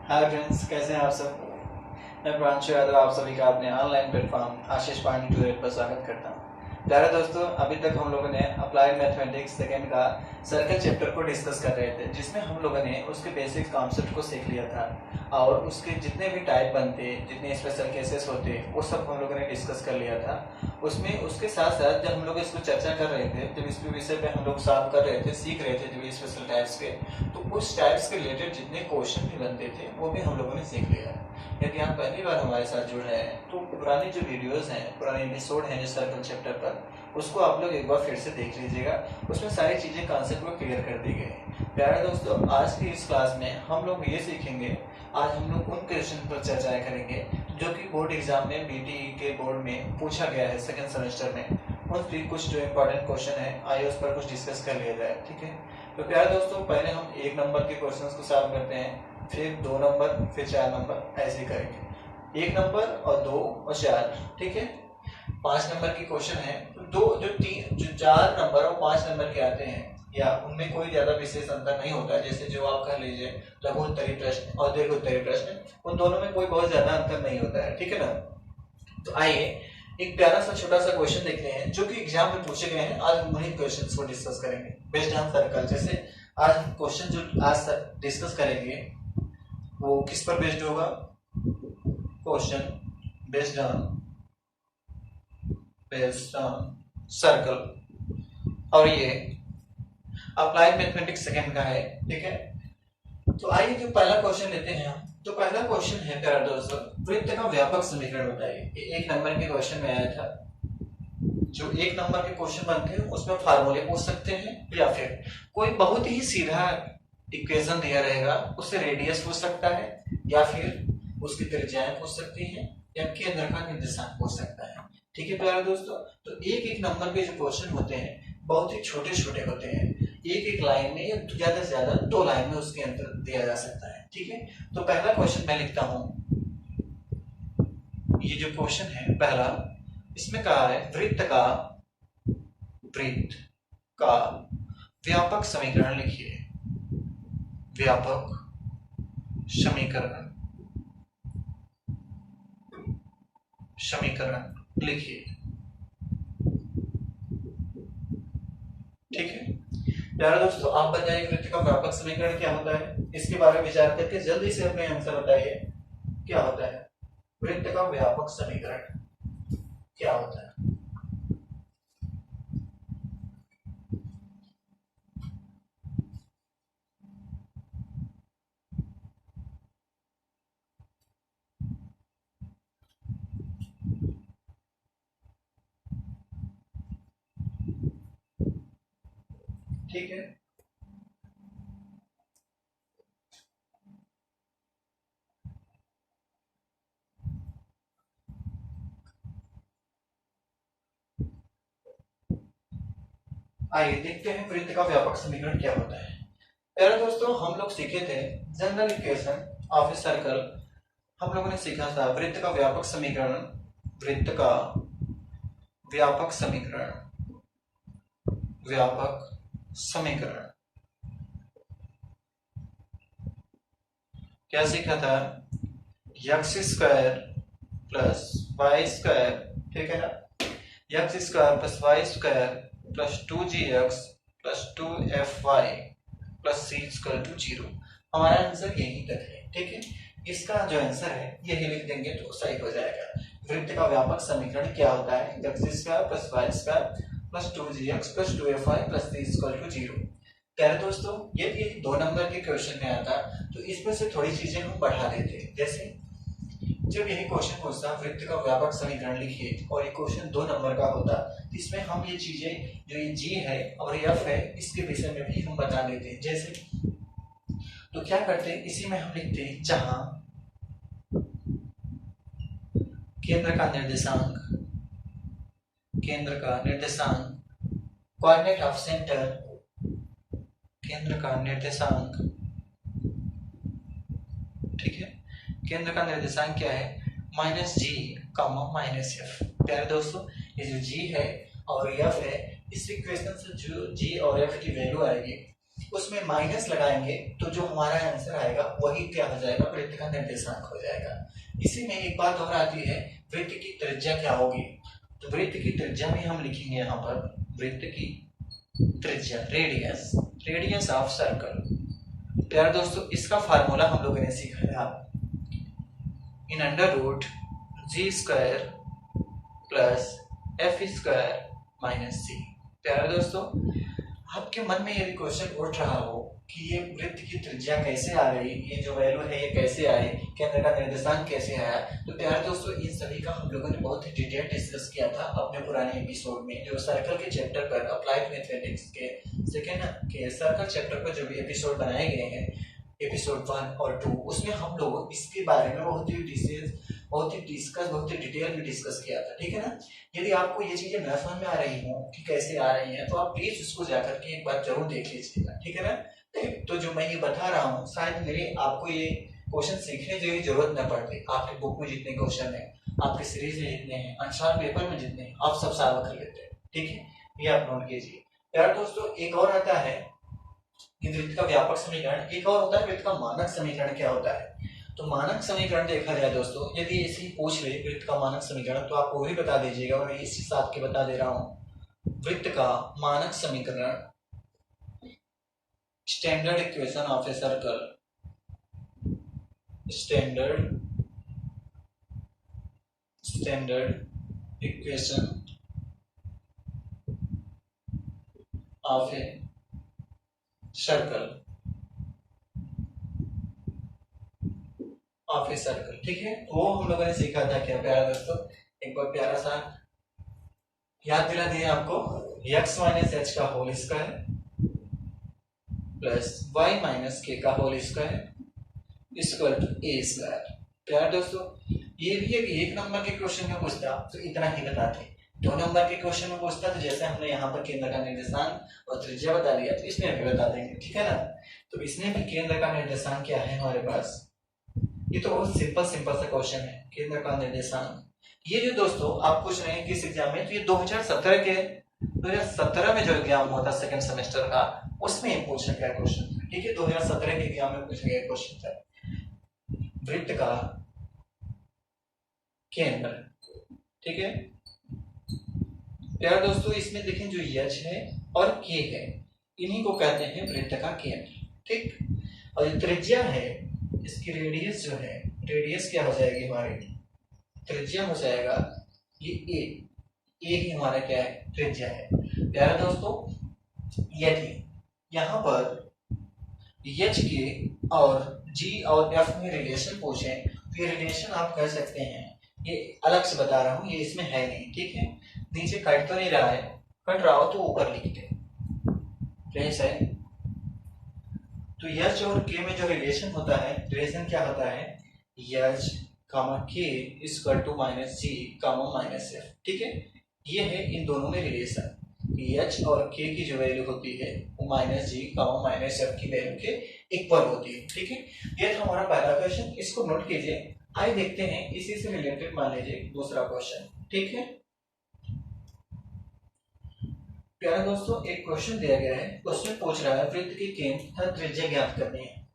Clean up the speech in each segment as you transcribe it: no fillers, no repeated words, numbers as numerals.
Hi friends, कैसे हैं आप सब। मैं प्रांशु यादव आप सभी का अपने ऑनलाइन प्लेटफॉर्म आशीष पांडे ट्यूटोरियल पर स्वागत करता हूं। प्यारे दोस्तों, अभी तक हम लोगों ने अप्लाइड मैथमेटिक्स सेकेंड का सर्कल चैप्टर को डिस्कस कर रहे थे, जिसमें हम लोगों ने उसके बेसिक कॉन्सेप्ट को सीख लिया था और उसके जितने भी टाइप बनते, जितने स्पेशल केसेस होते, वो सब हम लोगों ने डिस्कस कर लिया था। उसमें उसके साथ साथ जब हम लोग इसको चर्चा कर रहे थे, जब इस विषय पे हम लोग सॉल्व कर रहे थे, सीख रहे थे जो स्पेशल टाइप्स के, तो उस टाइप्स के रिलेटेड जितने क्वेश्चन भी बनते थे वो भी हम लोगों ने सीख लिया। यदि आप पहली बार हमारे साथ जुड़ रहे हैं तो पुरानी जो वीडियोस हैं, पुराने एपिसोड हैं जो सर्कल चैप्टर पर, उसको आप लोग एक बार फिर से देख लीजिएगा। उसमें सारी चीज़ें कॉन्सेप्ट को क्लियर कर दी गई। प्यारे दोस्तों, आज की इस क्लास में हम लोग ये सीखेंगे, आज हम लोग उन क्वेश्चन पर चर्चा करेंगे जो कि बोर्ड एग्जाम में बीटीई के बोर्ड में पूछा गया है सेकेंड सेमेस्टर में। उन कुछ जो इम्पोर्टेंट क्वेश्चन है आइए उस पर कुछ डिस्कस कर लिया जाए, ठीक है। तो प्यारे दोस्तों, पहले हम 1 नंबर के क्वेश्चन को सॉल्व करते हैं, फिर 2 नंबर, फिर 4 नंबर, ऐसे करेंगे। 1 नंबर और 2 और 4, ठीक है। 5 नंबर की क्वेश्चन है, तो जो 4 नंबर और 5 नंबर के आते हैं या उनमें कोई ज्यादा विशेष अंतर नहीं होता है। जैसे जो आप कह लीजिए लघु उत्तरी प्रश्न और दीर्घ उत्तरी प्रश्न, उन दोनों में कोई बहुत ज्यादा अंतर नहीं होता है, ठीक है ना। तो आइए एक प्यारा सा छोटा सा क्वेश्चन देखते हैं जो कि एग्जाम में पूछे गए हैं। आज हम वही क्वेश्चंस को डिस्कस करेंगे बेस्ड ऑन सर्कल। जैसे आज हम क्वेश्चन जो आज डिस्कस करेंगे वो किस पर बेस्ड होगा? क्वेश्चन बेस्ड ऑन सर्कल, और ये अप्लाइड मैथमेटिक्स सेकेंड का है, ठीक है। तो आइए जो पहला क्वेश्चन लेते हैं हम। तो पहला क्वेश्चन है प्यारे दोस्तों, वृत्त का व्यापक समीकरण बताइए। ये 1 नंबर के क्वेश्चन में आया था। जो 1 नंबर के क्वेश्चन बनते हैं उसमें फार्मूले पूछ सकते हैं या फिर कोई बहुत ही सीधा इक्वेशन दिया रहेगा, उससे रेडियस पूछ सकता है या फिर उसकी त्रिज्याएं पूछ सकती हैं या केंद्र का निर्देशांक पूछ सकता है, ठीक है प्यारे दोस्तों। तो 1-1 नंबर के जो क्वेश्चन होते हैं बहुत ही छोटे छोटे होते हैं। एक लाइन में या ज्यादा से ज्यादा 2 लाइन में उसके आंसर दिया जा सकता है, ठीक है। तो पहला क्वेश्चन मैं लिखता हूं। ये जो क्वेश्चन है पहला, इसमें कहा है वृत्त का व्यापक समीकरण लिखिए। व्यापक समीकरण लिखिए, ठीक है। प्यारे दोस्तों, आप बताइए वृत्त का व्यापक समीकरण क्या होता है? इसके बारे में विचार करके जल्दी से अपने आंसर बताइए। क्या होता है वृत्त का व्यापक समीकरण? क्या होता है? ठीक है, आइए देखते हैं वृत्त का व्यापक समीकरण क्या होता है। प्यारे दोस्तों, हम लोग सीखे थे general equation of a circle. हम लोगों ने सीखा था वृत्त का व्यापक समीकरण। वृत्त का व्यापक समीकरण क्या सीखा था? X square plus y square, ठीक है ना। X square plus y square plus 2gx plus 2fy plus c equal to 0। हमारा आंसर यही तक है, ठीक है। इसका जो आंसर है यही लिख देंगे तो सही हो जाएगा। वृत्त का व्यापक समीकरण क्या होता है? X square plus y square plus 2gx plus 2fy plus c equal to 0। प्यारे दोस्तों, यदि 2 नंबर के क्वेश्चन में आता तो इसमें से थोड़ी चीजें हम बढ़ा देते। जैसे जब यही क्वेश्चन पूछता वृत्त का व्यापक समीकरण लिखिए और ये क्वेश्चन 2 नंबर का होता, तो इसमें हम ये चीजें जो ये जी है और एफ है इसके विषय में भी हम बता देते हैं। जैसे तो क्या करते हैं, इसी में हम लिखते हैं जहां केंद्र का निर्देशांक कोऑर्डिनेट ऑफ सेंटर, केंद्र का निर्देशांक, ठीक है। केंद्र का निर्देशांक क्या है? -g, -f। प्यारे दोस्तों, ये जो g है और f है, इस इक्वेशन से जो g और f की वैल्यू आएगी उसमें माइनस लगाएंगे तो जो हमारा आंसर आएगा वही क्या हो जाएगा, वृत्त का निर्देशांक हो जाएगा। इसी में एक बात और आती है, वृत्त की त्रिज्या क्या होगी। तो वृत्त की त्रिज्या में हम लिखेंगे यहाँ पर वृत्त की त्रिज्या, रेडियस, रेडियस ऑफ सर्कल। प्यारे दोस्तों इसका फार्मूला हम लोगों ने सीखा था इन under root g square plus f square minus c. प्यारे दोस्तों आपके मन में यदि क्वेश्चन उठ रहा हो कि ये वृत्त की त्रिज्या कैसे आ गई, ये जो वैल्यू है ये कैसे आई, केंद्र का निर्देशांक कैसे आया, तो प्यारे दोस्तों इन सभी का हम लोगों ने बहुत ही डिटेल डिस्कस किया था अपने पुराने एपिसोड में, जो सर्कल के चैप्टर पर अप्लाइड मैथमेटिक्स के सेकेंड के सर्कल चैप्टर पर जो भी एपिसोड बनाए गए हैं, एपिसोड 1 और 2, उसमें हम लोग इसके बारे में बहुत ही डिटेल में डिस्कस किया था। ठीक है ना। यदि आपको ये चीजें न समझ में आ रही हो कि कैसे आ रही हैं तो आप प्लीज उसको जाकर के एक बार जरूर देख लीजिएगा। ठीक है ना। तो जो मैं ये बता रहा हूँ शायद मेरे आपको ये क्वेश्चन सीखने की जरूरत न पड़ती। आपके बुक में जितने क्वेश्चन है, आपके सीरीज में जितने हैं, अनुसार पेपर में जितने हैं, आप सब सॉल्व कर लेते हैं। ठीक है, ये आप नोट कीजिए। यार दोस्तों एक और आता है कि वृत्त का व्यापक समीकरण, एक और होता है वृत्त का मानक समीकरण। क्या होता है, तो मानक समीकरण देखा जाए दोस्तों, यदि ऐसे ही पूछ ले वृत्त का मानक समीकरण तो आप वो भी बता दीजिएगा, और मैं इस हिसाब के बता दे रहा हूँ। वृत्त का मानक समीकरण, standard equation of a circle, standard equation of a circle, of a circle. ठीक है, वो हम लोगों ने सीखा था क्या प्यारा दोस्तों, एक बार प्यारा सा याद दिला दिए आपको, x माइनस एच का whole square plus y minus K का whole square equal to A square. प्यारे दोस्तों ये भी एक नंबर के क्वेश्चन में पूछता तो इतना ही बताते, 2 नंबर के क्वेश्चन में पूछता तो जैसे हमने यहाँ पर केंद्र का निर्देशांक और त्रिज्या बता दिया तो इसमें भी बता देंगे। ठीक है ना। तो इसमें भी केंद्र का निर्देशांक क्या है हमारे पास, ये तो बहुत सिंपल सा क्वेश्चन है, केंद्र का निर्देशांक। ये जो दोस्तों आप पूछ रहे हैं किस एग्जाम में, तो ये 2017 में जो एग्जाम हुआ था सेकंड सेमेस्टर का, उसमें पूछा गया क्वेश्चन। ठीक है, 2017 के एग्जाम में पूछा गया क्वेश्चन था वृत्त का केंद्र। ठीक है प्यारे दोस्तों, इसमें देखें जो यच है और के है, इन्हीं को कहते हैं वृत्त का केंद्र। ठीक, और जो त्रिज्या है, इसकी रेडियस जो है, रेडियस क्या हो जाएगी हमारी, त्रिज्या हो जाएगा ये ए ही हमारा क्या है, त्रिज्या है। प्यारे दोस्तों यदि यहाँ पर एच के और जी और एफ में रिलेशन पूछे तो ये रिलेशन आप कह सकते हैं, ये अलग से बता रहा हूँ, ये इसमें है नहीं। ठीक है, नीचे कट तो नहीं रहा है, कट रहा हो तो ऊपर लिख दे, प्लेस है। तो यच और के में जो रिलेशन होता है, रिलेशन क्या होता है, H comma K equal to minus G comma minus F. ठीक है, ये है इन दोनों में रिलेशन, एच और के की जो वैल्यू होती है वो minus G comma minus F की वैल्यू के इक्वल होती है। ठीक है, ये था हमारा पहला क्वेश्चन, इसको नोट कीजिए। आइए देखते हैं इसी से रिलेटेड मान लीजिए दूसरा क्वेश्चन। ठीक है प्यारे दोस्तों, एक क्वेश्चन दिया गया है, क्वेश्चन पूछ रहा है वृत्त की केंद्र तथा त्रिज्या ज्ञात करनी है।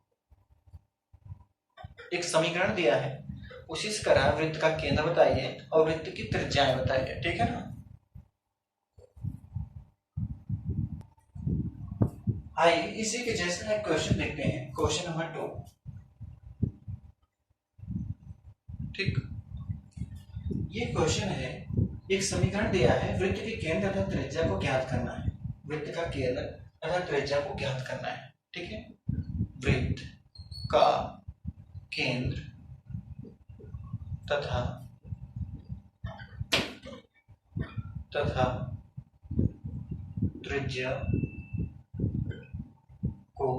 एक समीकरण दिया है, उसी से करा वृत्त का केंद्र बताइए और वृत्त की त्रिज्याएं बताइए। ठीक है ना। आइए इसी के जैसा एक क्वेश्चन देखते हैं, क्वेश्चन नंबर 2। ठीक, ये क्वेश्चन है, एक समीकरण दिया है, वृत्त के केंद्र तथा त्रिज्या को ज्ञात करना है, वृत्त का केंद्र तथा त्रिज्या को ज्ञात करना है। ठीक है, वृत्त का केंद्र तथा त्रिज्या को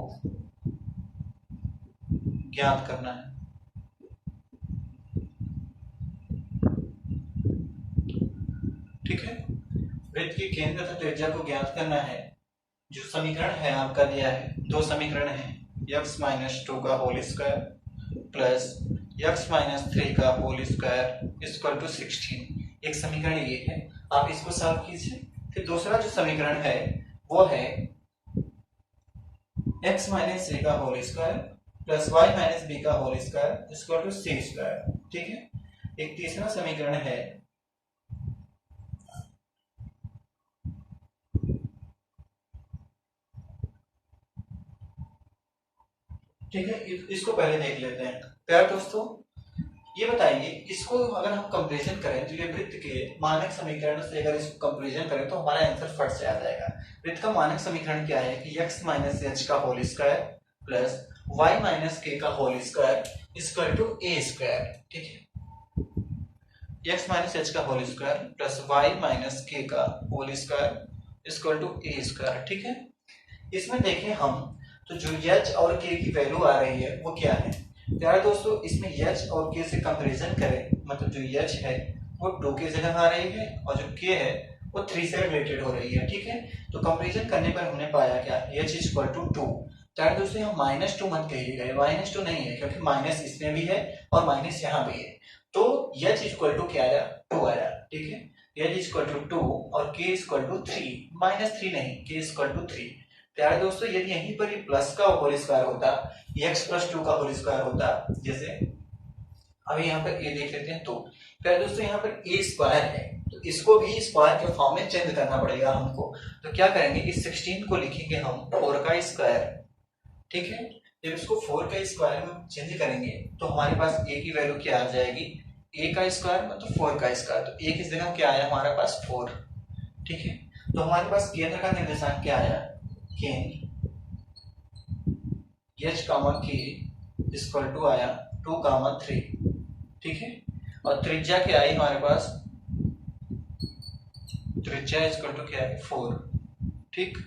ज्ञात करना है। ठीक है, वृत्त के केंद्र तथा त्रिज्या को ज्ञात करना है। जो समीकरण है आपका दिया है, 2 समीकरण है, x माइनस 2 का whole square plus x minus 3 का होल स्क्वायर इक्वल टू 16। एक समीकरण ये है, आप इसको सॉल्व कीजिए। फिर दूसरा जो समीकरण है वो है एक्स माइनस ए का whole square plus y minus b का whole square equal to c square. ठीक है, एक तीसरा समीकरण है ठीक है, इसको पहले देख लेते हैं। प्यार दोस्तों, ये बताइए, इसको अगर हम कंपैरिजन करें तो ये वृत्त के मानक समीकरण से अगर इसको कंपैरिजन करें तो हमारा आंसर फट से आ जाएगा। वृत्त का मानक समीकरण क्या है कि x माइनस एच का whole square plus y minus K का whole square equal to A square. ठीक है, x माइनस एच का whole square plus y minus K का whole square equal to A square. ठीक है, इसमें देखें हम तो जो h और k की वैल्यू आ रही है वो क्या है प्यारे दोस्तों। इसमें h और k से कंपैरिजन करें, मतलब जो h है वो 2 की जगह आ रही है और जो k है वो 3 से रिलेटेड हो रही है। ठीक है, तो कंपैरिजन करने पर हमने पाया क्या, h इक्वल टू 2। प्यारे दोस्तों, यहाँ -2 मत कहिएगा, -2 नहीं है क्योंकि माइनस इसमें भी है और माइनस यहाँ भी है, तो h इक्वल टू क्या आया, 2 आया। ठीक है, h इक्वल टू 2 और k इक्वल टू 3, -3 नहीं, k इक्वल टू 3। प्यारे दोस्तों, यदि यहीं पर ये प्लस का होल स्क्वायर होता, x प्लस 2 का होल स्क्वायर होता, जैसे अभी यहाँ पर a देख लेते हैं, तो प्यारे दोस्तों यहाँ पर a स्क्वायर है तो इसको भी स्क्वायर के फॉर्म में चेंज करना पड़ेगा हमको। तो क्या करेंगे, इस 16 को लिखेंगे हम 4 का स्क्वायर। ठीक है, जब इसको 4 का स्क्वायर में चेंज करेंगे तो हमारे पास a की वैल्यू क्या आ जाएगी, a का स्क्वायर मतलब 4 का स्क्वायर, तो a की जगह क्या आया हमारे पास 4। ठीक है, तो हमारे पास केंद्र का निर्देशांक क्या आया, केंद्र h comma k equal to आया 2 कामा 3। ठीक है, और त्रिज्या क्या आई हमारे पास, त्रिज्या इक्वल टू क्या है 4। ठीक,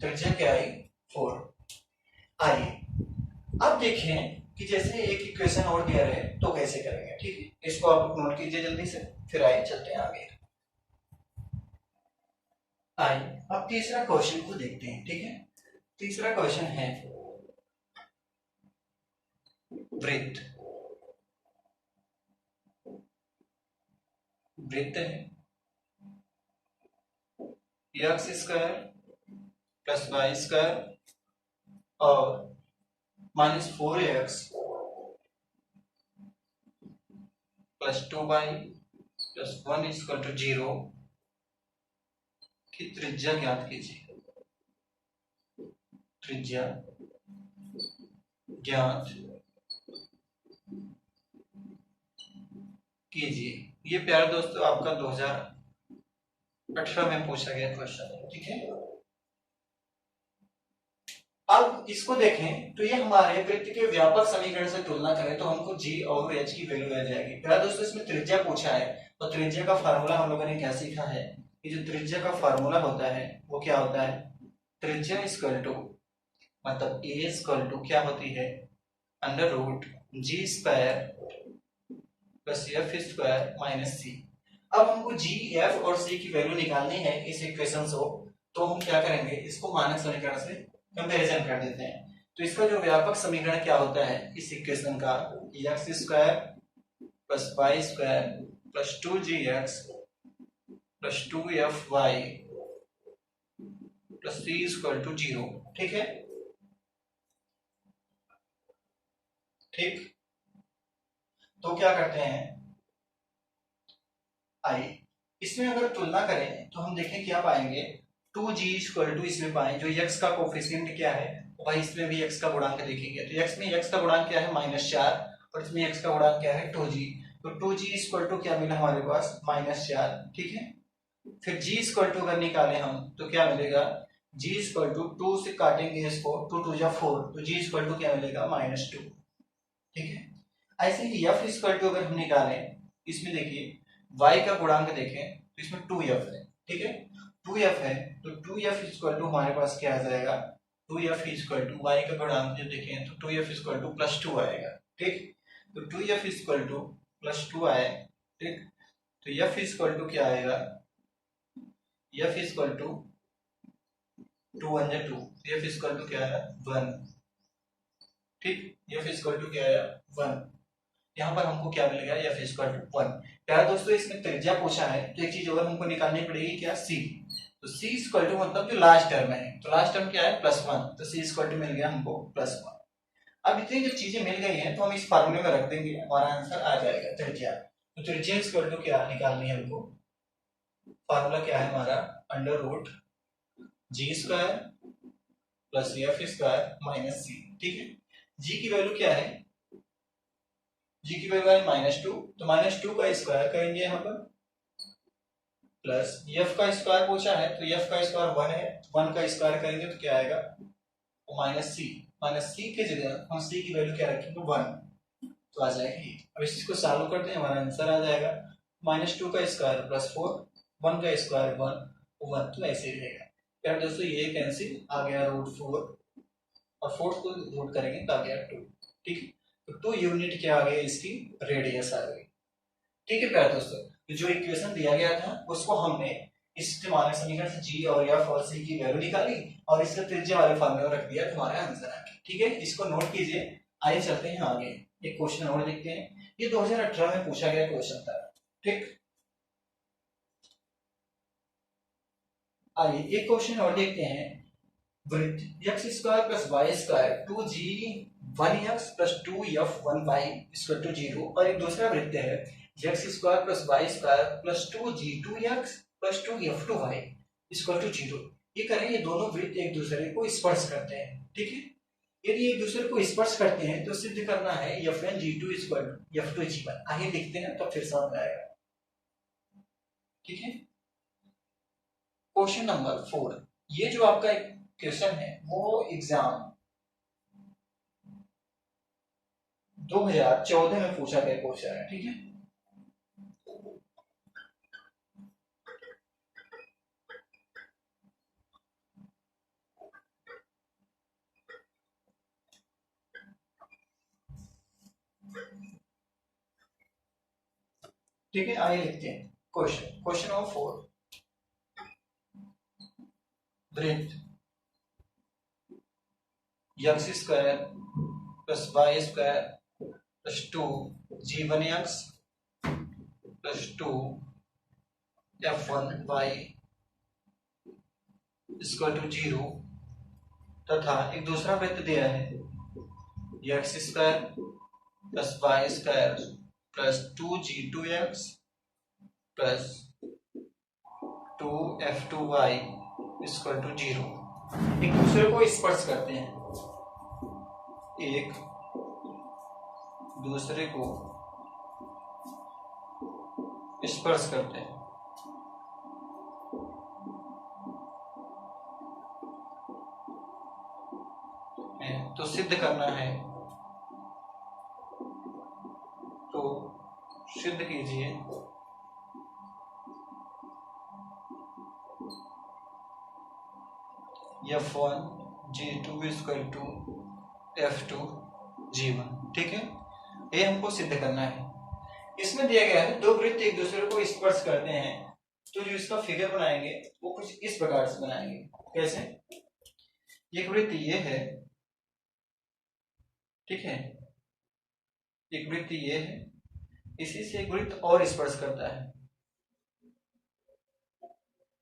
त्रिज्या क्या आई 4। आइए अब देखें कि जैसे एक इक्वेशन और दिया रहे तो कैसे करेंगे। ठीक है, इसको आप नोट कीजिए जल्दी से, फिर आइए चलते हैं आगे। आइए अब तीसरा क्वेश्चन को देखते हैं। ठीक है, तीसरा क्वेश्चन है वृत्त, वृत्त है x square plus y square और -4x plus 2y plus 1 equal to 0 की त्रिज्या ज्ञात कीजिए। त्रिज्या ज्ञात कीजिए। ये प्यारे दोस्तों आपका 2018 में पूछा गया क्वेश्चन है। ठीक है, अब इसको देखें तो ये हमारे वृत्त के व्यापक समीकरण से तुलना करें तो हमको g और h की वैल्यू आ जाएगी। प्यारे दोस्तों, इसमें त्रिज्या पूछा है तो त्रिज्या का फार्मूला हम लोगों ने क्या सीखा है, ये जो त्रिज्या का फार्मूला होता है वो क्या होता है, त्रिज्या इक्वल टू मतलब a इक्वल टू क्या होती है, अंडर रूट g स्क्वायर प्लस f स्क्वायर माइनस c। अब हमको g, f और c की वैल्यू निकालनी है इस इक्वेशन से, तो हम क्या करेंगे, इसको मानक समीकरण से कंपैरिजन कर देते हैं। तो इसका जो व्यापक समीकरण क्या होता है इस इक्वेशन का, x square plus y square plus 2gx plus 2fy plus c equal to 0। ठीक है, ठीक, तो क्या करते हैं, आइए इसमें अगर तुलना करें तो हम देखें क्या पाएंगे, 2g इक्वल टू इसमें पाए जो x का कोफिशिएंट क्या है भाई, इसमें भी x का गुणांक देखेंगे तो x में x का गुणांक क्या है -4 और इसमें x का गुणांक क्या है 2g, तो 2g इक्वल टू क्या मिला हमारे पास -4। ठीक है, फिर g इक्वल टू अगर निकाले हम तो क्या मिलेगा, g इक्वल टू 2 से काटेंगे इसको, 2 2 जा 4, तो g इक्वल टू क्या मिलेगा -2। ठीक है, ऐसे ही f इक्वल टू अगर हम निकालें, इसमें देखिए y का गुणांक देखें तो इसमें 2f है। ठीक है, 2f है तो 2f इक्वल टू हमारे पास क्या आ जाएगा, 2f इक्वल टू y का गुणांक जब देखें तो 2f इक्वल टू +2 आएगा। ठीक, तो 2f इक्वल टू +2 आए। ठीक, तो f इक्वल टू क्या आएगा, f equal to 2 1 2, f equal to क्या है 1। ठीक, f इक्वल टू क्या आया 1, यहाँ पर हमको क्या मिलेगा, f इक्वल टू 1। प्यारे दोस्तों, इसमें त्रिज्या पूछा है तो एक चीज और हमको निकालनी पड़ेगी क्या, c। तो c इक्वल टू मतलब जो लास्ट टर्म है, तो लास्ट टर्म क्या है +1, तो c इक्वल टू मिल गया हमको +1। अब इतनी जब चीजें मिल गई हैं तो हम इस फार्मूले में रख देंगे, हमारा आंसर आ जाएगा त्रिज्या। तो त्रिज्या इक्वल टू क्या निकालनी है हमको, फार्मूला क्या है हमारा, √g² plus f² minus c। ठीक है, g की वैल्यू क्या है, g की वैल्यू है -2, तो -2 का स्क्वायर करेंगे यहाँ पर, प्लस f का स्क्वायर पूछा है तो f का स्क्वायर 1 है, 1 का स्क्वायर करेंगे तो क्या आएगा, -c के जगह हम c की वैल्यू क्या रखेंगे 1, तो आ जाएगा ये। अब इसको सॉल्व करते हैं, हमारा आंसर आ जाएगा -2 का स्क्वायर +4, 1 का स्क्वायर 1 तो ऐसे ही रहेगा। फिर दोस्तों ये कैंसिल, आ गया √4 और 4 को रूट करेंगे तो आ गया 2। ठीक है, तो 2 यूनिट क्या आ गया, इसकी रेडियस आ गई। ठीक है प्यारे दोस्तों, तो जो इक्वेशन दिया गया था उसको हमने इस्तेमाल समीकरण से g और f और c की वैल्यू निकाली और इसका त्रिज्या वाले फॉर्मूला रख दिया, तुम्हारा आंसर आ गया। ठीक है, इसको नोट कीजिए। आइए चलते हैं आगे, एक क्वेश्चन और देखते हैं। ये 2018 में पूछा गया क्वेश्चन था। ठीक, आइए एक क्वेश्चन और देखते हैं। वृत्त x² plus y² 2g1x plus 2f1y equal to 0 और एक दूसरा वृत्त है x² plus y² plus 2g2x plus 2f2y equal to 0। ये करें, ये दोनों वृत्त एक दूसरे को स्पर्श करते हैं। ठीक है, यदि एक दूसरे को स्पर्श करते हैं तो सिद्ध करना है f1g2 इक्वल टू f2g1। आइए लिखते हैं तब फिर समझ आएगा। ठीक है, क्वेश्चन नंबर 4, ये जो आपका क्वेश्चन है वो एग्जाम 2014 में पूछा गया क्वेश्चन है। ठीक है, ठीक है, आइए लिखते हैं क्वेश्चन नंबर 4। वृत्त x² plus y² plus 2g1x plus 2f1y equal to 0 तथा एक दूसरा वृत्त दिया है x² plus y² plus 2g2x plus 2f2y equal to 0। एक दूसरे को स्पर्श करते हैं, एक दूसरे को स्पर्श करते हैं। तो सिद्ध करना है, तो सिद्ध कीजिए f1g2 इक्वल टू f2g1। ठीक है, ये हमको सिद्ध करना है। इसमें दिया गया है दो वृत्त एक दूसरे को स्पर्श करते हैं, तो जो इसका फिगर बनाएंगे वो कुछ इस प्रकार से बनाएंगे। कैसे, एक वृत्त ये है, ठीक है, एक वृत्त ये है, इसी से एक वृत्त और स्पर्श करता है।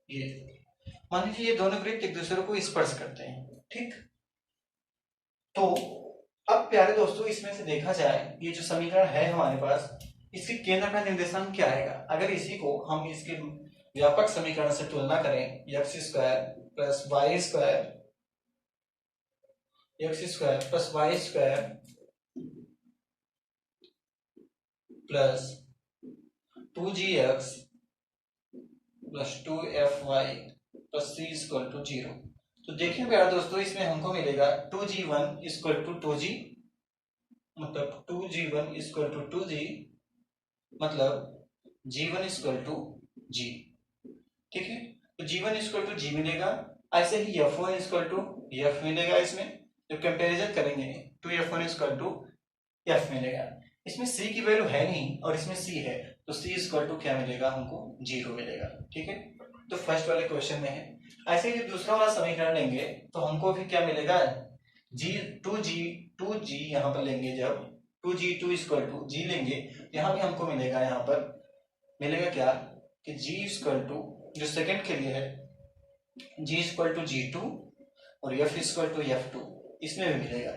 ये मान लीजिए ये दोनों वृत्त एक दूसरे को स्पर्श करते हैं। ठीक, तो अब प्यारे दोस्तों इसमें से देखा जाए, ये जो समीकरण है हमारे पास, इसके केंद्र का निर्देशांक क्या आएगा। अगर इसी को हम इसके व्यापक समीकरण से तुलना करें, x² plus y² plus y² plus 2gx plus 2fy plus c equal to 0। तो देखिए प्यारे दोस्तों, इसमें हमको मिलेगा 2g1 इक्वल टू 2g, मतलब 2g1 इक्वल टू 2g, मतलब g1 इक्वल टू g। ठीक है, तो g1 इक्वल टू g मिलेगा, ऐसे ही f1 इक्वल टू f मिलेगा। इसमें जब कंपैरिजन करेंगे तो f1 इक्वल टू f मिलेगा। इसमें c की वैल्यू है नहीं और इसमें c है, तो c इक्वल टू क्या मिलेगा हमको 0 मिलेगा। ठीक है, तो फर्स्ट वाले क्वेश्चन में है। ऐसे ही दूसरा वाला समीकरण लेंगे तो हमको भी क्या मिलेगा, टू जी यहाँ पर लेंगे, जब 2g2 इक्वल टू g लेंगे, यहाँ भी हमको मिलेगा, यहाँ पर मिलेगा क्या कि g इक्वल टू जो सेकंड के लिए है G इक्वल टू G2 और F इक्वल टू F2 इसमें भी मिलेगा।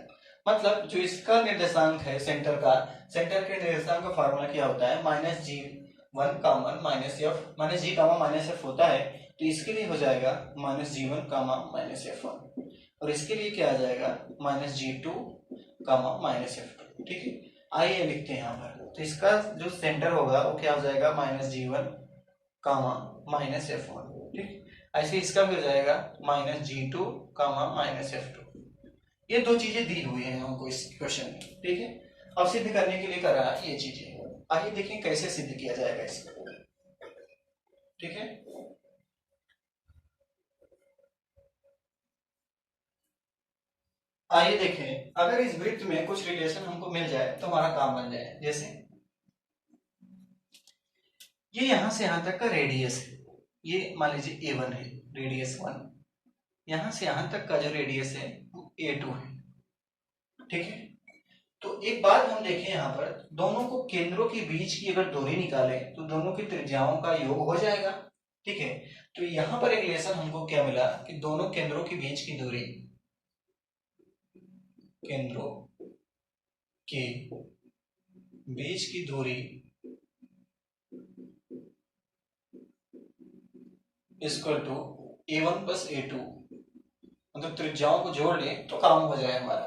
मतलब जो इसका निर्देशांक है सेंटर का, सेंटर के निर्देशांक का फार्मूला क्या होता है, -G1 कॉमन -G, -F होता है, तो इसके लिए हो जाएगा -G1 -F1 और इसके लिए क्या आ जाएगा -G2 -F2। ठीक है, आइए लिखते हैं यहाँ पर। तो इसका जो सेंटर होगा वो क्या हो जाएगा -G1 -F1। ठीक, ऐसे इसका भी हो जाएगा -G2 -F2। ये दो चीजें दी हुई है हमको इस क्वेश्चन में। ठीक है, अब सिद्ध करने के लिए कर रहा है ये चीजें। आइए देखें कैसे सिद्ध किया जाएगा इसको। ठीक है, आइए देखें, अगर इस वृत्त में कुछ रिलेशन हमको मिल जाए तो हमारा काम बन जाए। जैसे ये यहां से यहां तक का रेडियस है, ये मान लीजिए A1 है, रेडियस 1। यहां से यहां तक का जो रेडियस है वो A2 है। ठीक है, तो एक बात हम देखें यहाँ पर, दोनों को केंद्रों के बीच की अगर दूरी निकालें तो दोनों की त्रिज्याओं का योग हो जाएगा। ठीक है, तो यहाँ पर एक रिलेशन हमको क्या मिला कि दोनों केंद्रों के बीच की दूरी, केंद्रों के बीच की दूरी equal to A1 plus A2, मतलब त्रिज्याओं को जोड़ लें तो काम हो जाए हमारा।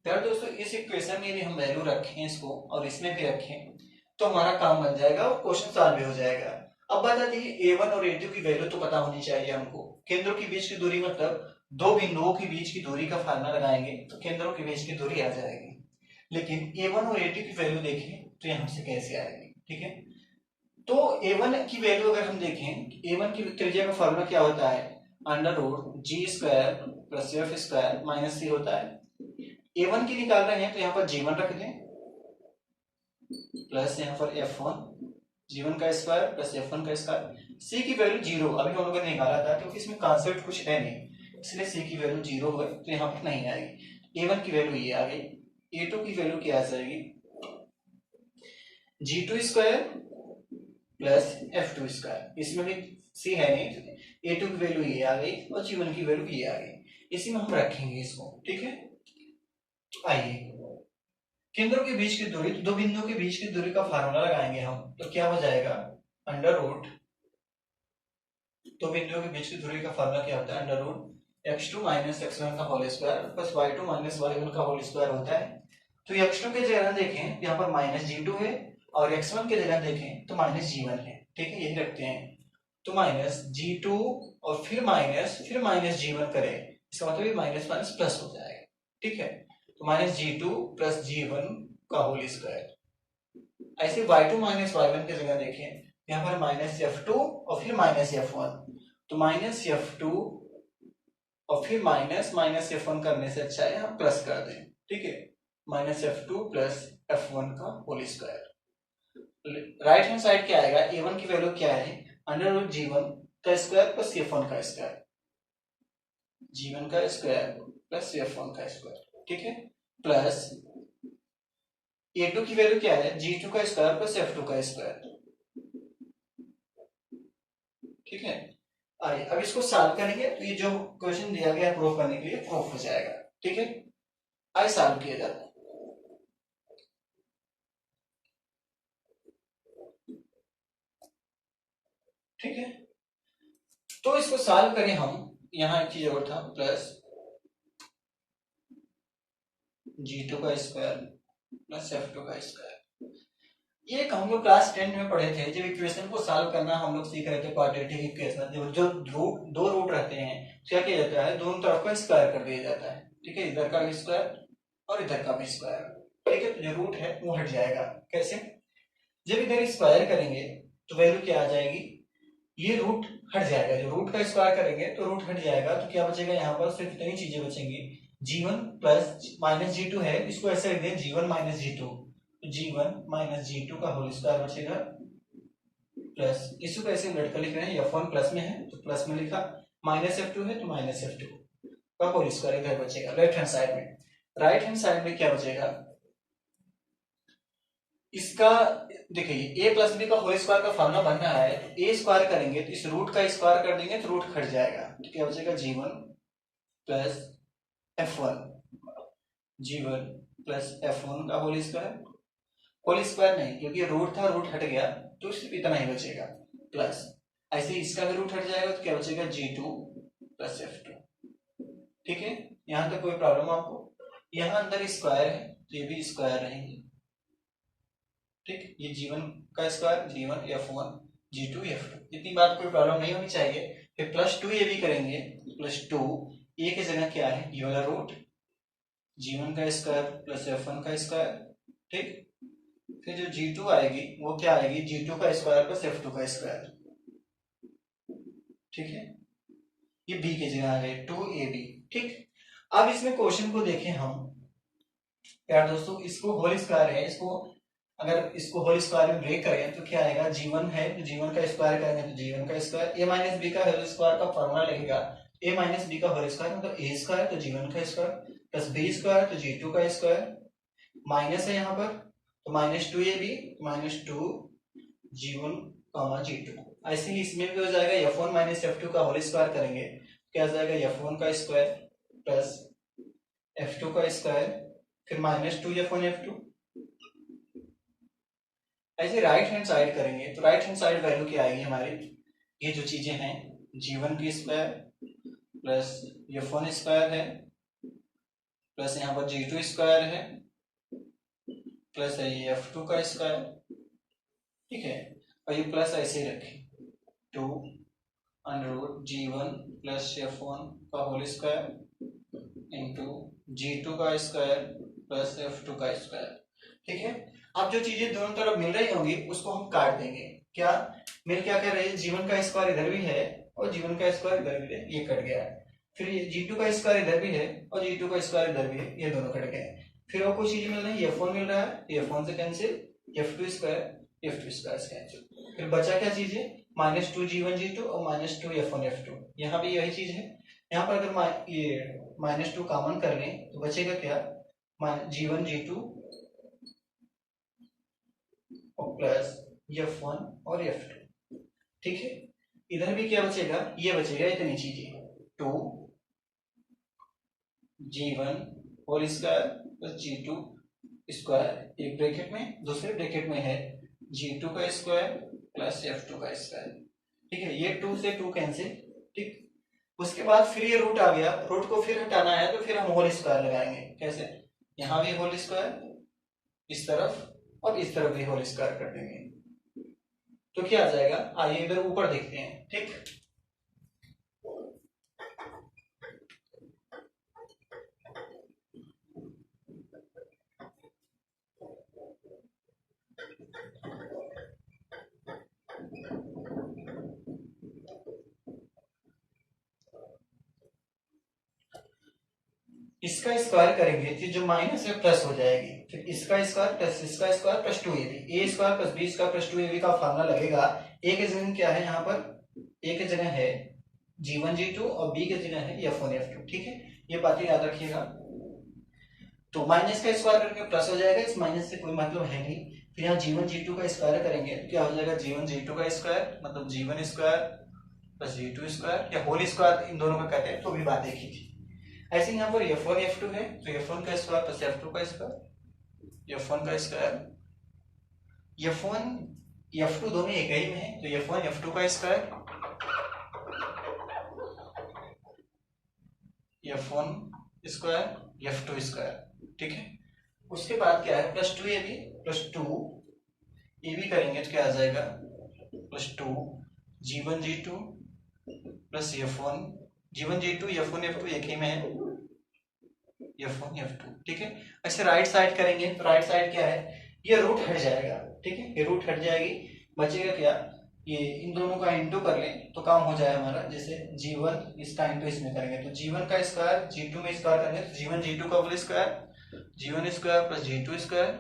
तो दोस्तों इस इक्वेशन में यदि हम वैल्यू रखें इसको और इसमें भी रखें तो हमारा काम बन जाएगा और क्वेश्चन सॉल्व भी हो जाएगा। अब बता दीजिए A1 और A2 की वैल्यू तो पता होनी चाहिए हमको। केंद्रों के बीच की दूरी मतलब दो बिंदुओं के बीच की दूरी का फार्मूला लगाएंगे तो केंद्रों के बीच की दूरी आ जाएगी। लेकिन A1 और A2 की वैल्यू देखें तो यहाँ से कैसे आएगी। ठीक है, तो A1 की वैल्यू अगर हम देखें, A1 की त्रिज्या का फार्मूला क्या होता है, √G² plus F² minus C होता है। A1 की निकाल रहे हैं तो यहाँ पर G1 रख दें प्लस यहाँ पर F1, G1 का स्क्वायर प्लस F1 का स्क्वायर। C की वैल्यू 0 अभी हम लोगों ने निकाला था, क्योंकि इसमें कॉन्सेप्ट कुछ है नहीं इसलिए C की वैल्यू 0 है तो यहाँ पर नहीं आएगी। A1 की वैल्यू ये आ गई। A2 की वैल्यू क्या आ जाएगी, G2² प्लस F2²। इसमें भी C है नहीं तो A2 की वैल्यू ये आ गई और G1 की वैल्यू ये आ गई। इसी में हम रखेंगे इसको। ठीक है, आइए केंद्रों के बीच की दूरी, दो बिंदुओं के बीच की दूरी का फार्मूला लगाएंगे हम, तो क्या हो जाएगा √ दो बिंदुओं के बीच की दूरी का फार्मूला क्या होता है, √x2 - x1 का whole square plus y2 - y1 का होल स्क्वायर होता है। तो x2 के जगह देखें यहाँ पर -G2 है और x1 के जगह देखें तो -G1 है। ठीक है, यही रखते हैं। तो -G2 और फिर -G1 करें, इसका मतलब माइनस माइनस प्लस हो जाएगा। ठीक है, तो -G2 प्लस G1 का होल स्क्वायर। ऐसे y2 - y1 की जगह देखें, यहाँ पर -F2 और फिर -F1, तो -F2 और फिर -F1 करने से अच्छा है हम प्लस कर दें। ठीक है, -F2 प्लस F1 का whole square. Right hand side क्या आएगा, A1 की वैल्यू क्या है, √G1 का स्क्वायर प्लस F1 का स्क्वायर, G1 का स्क्वायर प्लस F1 का स्क्वायर। ठीक है, प्लस A2 की वैल्यू क्या है, G2 का स्क्वायर प्लस F2 का स्क्वायर। ठीक है, आइए अब इसको सॉल्व करेंगे तो ये जो क्वेश्चन दिया गया प्रूफ करने के लिए प्रूफ हो जाएगा। ठीक है, आइए सॉल्व किया जाता है। ठीक है, तो इसको सॉल्व करें हम, यहां एक चीज और था, प्लस G2 का स्क्वायर प्लस F2 का स्क्वायर। ये हम लोग क्लास 10 में पढ़े थे, जब इक्वेशन को सॉल्व करना हम लोग सीख रहे थे, क्वाड्रेटिक इक्वेशन, जो दो रूट रहते हैं क्या किया जाता है, दोनों तरफ का स्क्वायर कर दिया जाता है। ठीक है, इधर का भी स्क्वायर और इधर का भी स्क्वायर। ठीक है, तो जो रूट है वो हट जाएगा। कैसे, जब इधर स्क्वायर करेंगे तो वैल्यू क्या आ जाएगी, ये रूट हट जाएगा, जो रूट का स्क्वायर करेंगे तो रूट हट जाएगा, तो क्या बचेगा यहाँ पर, सिर्फ इतनी चीजें बचेंगी। G1 प्लस -G2 है, इसको ऐसे लिख दें G1 - G2, G1 - G2 का होल स्क्वायर बचेगा, प्लस इसको कैसे लड़का लिख रहे हैं, F1 प्लस में है तो प्लस में लिखा, -F2 है तो -F2 का होल स्क्वायर इधर बचेगा लेफ्ट हैंड साइड में। राइट हैंड साइड में क्या बचेगा, इसका देखिए a प्लस बी का होल स्क्वायर का फॉर्मूला बन रहा है, तो a स्क्वायर करेंगे तो इस रूट का स्क्वायर कर देंगे तो रूट हट जाएगा, तो क्या बचेगा G1 plus F1, G1 plus F1 का होल स्क्वायर नहीं, क्योंकि रूट था, रूट हट गया तो सिर्फ इतना ही बचेगा, प्लस ऐसे इसका भी रूट हट जाएगा तो क्या बचेगा G2 प्लस F2। ठीक है, यहां तक कोई प्रॉब्लम आपको? यहां अंदर स्क्वायर है तो ये भी स्क्वायर रहेंगे। ठीक, ये G1 का square, G1 F1 G2 F2, इतनी बात कोई प्रॉब्लम नहीं होनी चाहिए। फिर प्लस 2 ये भी करेंगे, प्लस 2 ए की जगह क्या है, ये वाला रूट G1 का स्क्वायर प्लस F1 का स्क्वायर। ठीक, फिर जो G2 आएगी वो क्या आएगी, G2 का स्क्वायर प्लस F2 का स्क्वायर। ठीक है, ये b की जगह आ गए 2ab। ठीक, अब इसमें क्वेश्चन को देखें हम यार दोस्तों, इसको होल स्क्वायर है, इसको अगर इसको होल स्क्वायर में ब्रेक करें तो क्या आएगा, G1 है तो G1 का स्क्वायर करेंगे तो G1 का स्क्वायर, a माइनस बी का होल स्क्वायर का फॉर्मूला लगेगा a माइनस बी का होल स्क्वायर मतलब a स्क्वायर तो G1 का स्क्वायर प्लस b स्क्वायर तो G2 का स्क्वायर, माइनस है यहाँ पर तो minus 2ab minus 2 G1 G2। ऐसे ही इसमें भी हो जाएगा, F1 माइनस F2 का होल स्क्वायर करेंगे क्या आ जाएगा, F1 का स्क्वायर प्लस F2 का स्क्वायर फिर माइनस 2 F1 F2। ऐसे राइट हैंड साइड करेंगे तो राइट हैंड साइड वैल्यू क्या आएगी हमारी, ये जो चीजें हैं G1 की स्क्वायर प्लस F1 स्क्वायर है प्लस यहाँ पर G2 स्क्वायर है प्लस ये F2 का स्क्वायर। ठीक है, और ये प्लस ऐसे ही रखें 2 under root G1 plus F1 का होल स्क्वायर इंटू G2 का स्क्वायर प्लस F2 का स्क्वायर। ठीक है, अब जो चीजें दोनों तरफ मिल रही होंगी उसको हम काट देंगे। क्या मिल क्या कर रहे हैं, G1 का स्क्वायर इधर भी है और G1 का स्क्वायर इधर भी है, ये कट गया है। फिर ये G2 का स्क्वायर इधर भी है और G2 का स्क्वायर इधर भी है, ये दोनों कट गए। फिर और कोई चीज मिल रही है, F1 मिल रहा है, F1 से cancel, F2 square F2 square से कैंसिल। फिर बचा क्या चीज है, माइनस 2 G1 G2 और माइनस 2 F1 F2। यहाँ भी यही चीज है, यहाँ पर अगर ये माइनस 2 कॉमन कर लें तो बचेगा क्या, G1 G2 और प्लस F1 और F2। ठीक है, इधर भी क्या बचेगा, ये बचेगा इतनी चीजें 2 G1 whole square plus G2 square, एक ब्रैकेट में, दूसरे ब्रैकेट में है G2 का स्क्वायर प्लस F2 का स्क्वायर। ठीक है, ये 2 से 2 कैंसिल। ठीक, उसके बाद फिर ये रूट आ गया, रूट को फिर हटाना है तो फिर हम होल स्क्वायर लगाएंगे। कैसे, यहाँ भी होल स्क्वायर इस तरफ और इस तरफ भी होल स्क्वायर कर देंगे तो क्या आ जाएगा, आइए इधर ऊपर देखते हैं। ठीक, इसका स्क्वायर करेंगे तो जो माइनस है प्लस हो जाएगी, फिर इसका स्क्वायर प्लस इसका square plus 2ab, a square plus b square plus 2ab का फार्मूला लगेगा। a की जगह क्या है, यहाँ पर a की जगह है G1 G2 और b की जगह है F1 F2। ठीक है, ये बातें याद रखिएगा। तो माइनस का स्क्वायर करके प्लस हो जाएगा, इस माइनस से कोई मतलब है नहीं। फिर यहाँ G1 G2 का स्क्वायर करेंगे तो क्या हो जाएगा, G1 G2 का स्क्वायर मतलब G1 square plus G2 square, या होल स्क्वायर इन दोनों का कहते हैं, तो भी बात एक ही थी। ऐसे यहाँ पर F1 F2 है तो F1 का स्क्वायर प्लस F2 का स्क्वायर, F1 का स्क्वायर, F1 F2 दोनों एक ही में है तो F1 F2 का square, F1 square F2 square. ठीक है, उसके बाद क्या है, प्लस 2ab प्लस 2ab करेंगे तो क्या आ जाएगा, plus 2 G1 G2 plus F1 G1 G2 F1 F2 एक ही में है, F1 F2। ठीक है, ऐसे राइट साइड करेंगे तो राइट साइड क्या है, ये रूट हट जाएगा। ठीक है, ये रूट हट जाएगी, बचेगा क्या, ये इन दोनों का इंटू कर लें तो काम हो जाए हमारा। जैसे G1 इसका इंटू इसमें करेंगे तो G1 का स्क्वायर G2 में स्क्वायर करेंगे तो G1 G2 का whole square, G1 square plus G2 square,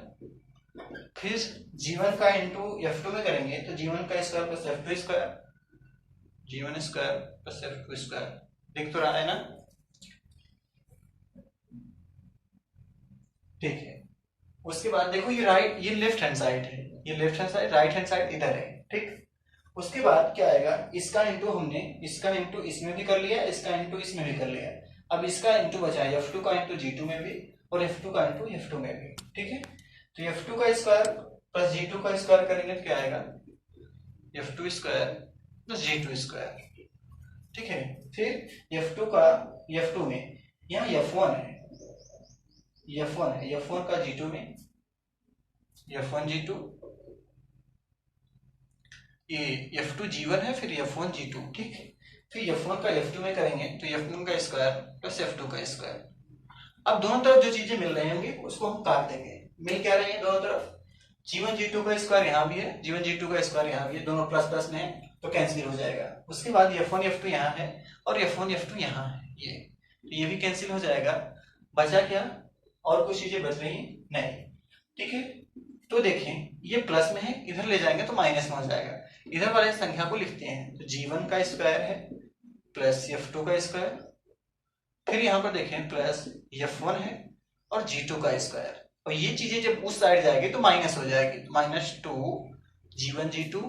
फिर G1 का इंटू F2 में करेंगे तो G1 का square plus F2 square, G1 square plus F2 square. दिख तो रहा है ना। ठीक है, उसके बाद देखो ये लेफ्ट हैंड साइड है, ये left hand side, right hand side इधर है। ठीक, उसके बाद क्या आएगा, इसका इंटू हमने इसका इंटू इसमें भी कर लिया, इसका इंटू इसमें भी कर लिया। अब इसका इंटू बचा है F2 का इंटू G2 में भी और F2 का इंटू F2 में भी। ठीक है, तो F2 का स्क्वायर प्लस G2 का स्क्वायर करेंगे तो क्या आएगा, F2 square plus G2 square. ठीक है, फिर F2 का F2 में यहाँ F1 है, F1 का G2 में F1 G2, ये F2 G1 है, फिर F1 G2। ठीक है, फिर F1 का F2 में करेंगे तो F1 का स्क्वायर प्लस F2 का स्क्वायर। अब दोनों तरफ जो चीजें मिल रहे होंगे उसको हम काट देंगे। मिल क्या रहे हैं दोनों तरफ, G1 G2 का स्क्वायर यहाँ भी है, G1 G2 का स्क्वायर यहाँ भी है, दोनों प्लस प्लस में है तो कैंसिल हो जाएगा। उसके बाद F1 F2 यहाँ है और F1 F2 यहाँ है, ये भी कैंसिल हो जाएगा। बचा क्या, और कुछ चीजें बच रही नहीं। ठीक है, तो देखें ये प्लस में है, इधर ले जाएंगे तो माइनस में हो जाएगा। इधर वाले संख्या को लिखते हैं तो G1 का स्क्वायर है प्लस F2 का स्क्वायर, फिर यहाँ पर देखें प्लस F1 है और G2 का स्क्वायर, और ये चीजें जब उस साइड जाएगी तो माइनस हो जाएगी, तो -2 G1 G2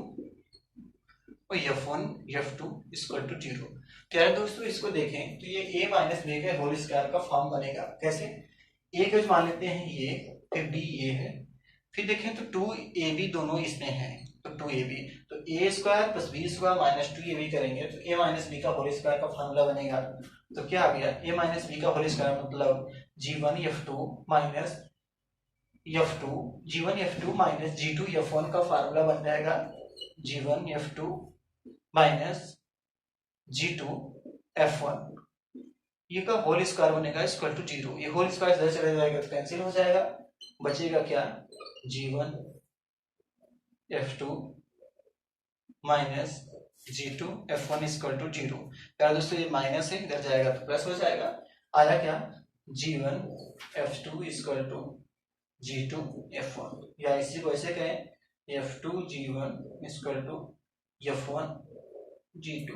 और F1 F2 इक्वल टू 0। क्या दोस्तों इसको देखें तो ये a माइनस बी का होल स्क्वायर का फॉर्म बनेगा। कैसे, a को मान लेते हैं ये, फिर b ये है, फिर देखें तो 2ab दोनों इसमें है तो 2ab, तो a square plus b square minus 2ab करेंगे तो a माइनस बी का होल स्क्वायर का फॉर्मूला बनेगा। तो क्या आ गया, a माइनस बी का होल स्क्वायर मतलब G1 F2 minus F2 G1 F2 minus G2 F1 का फार्मूला बन जाएगा G1 F2 minus G2 F1, ये का होल स्क्वायर बनेगा इक्वल टू 0। ये होल स्क्वायर इधर चला जाएगा तो कैंसिल हो जाएगा, बचेगा क्या G1 F2 minus G2 F1 equal to 0। यार दोस्तों ये माइनस है, इधर जाएगा तो प्लस हो जाएगा। आया क्या G1 F2 equal to G2 F1, या इसी को ऐसे कहें F2 G1 equal to F1 G2।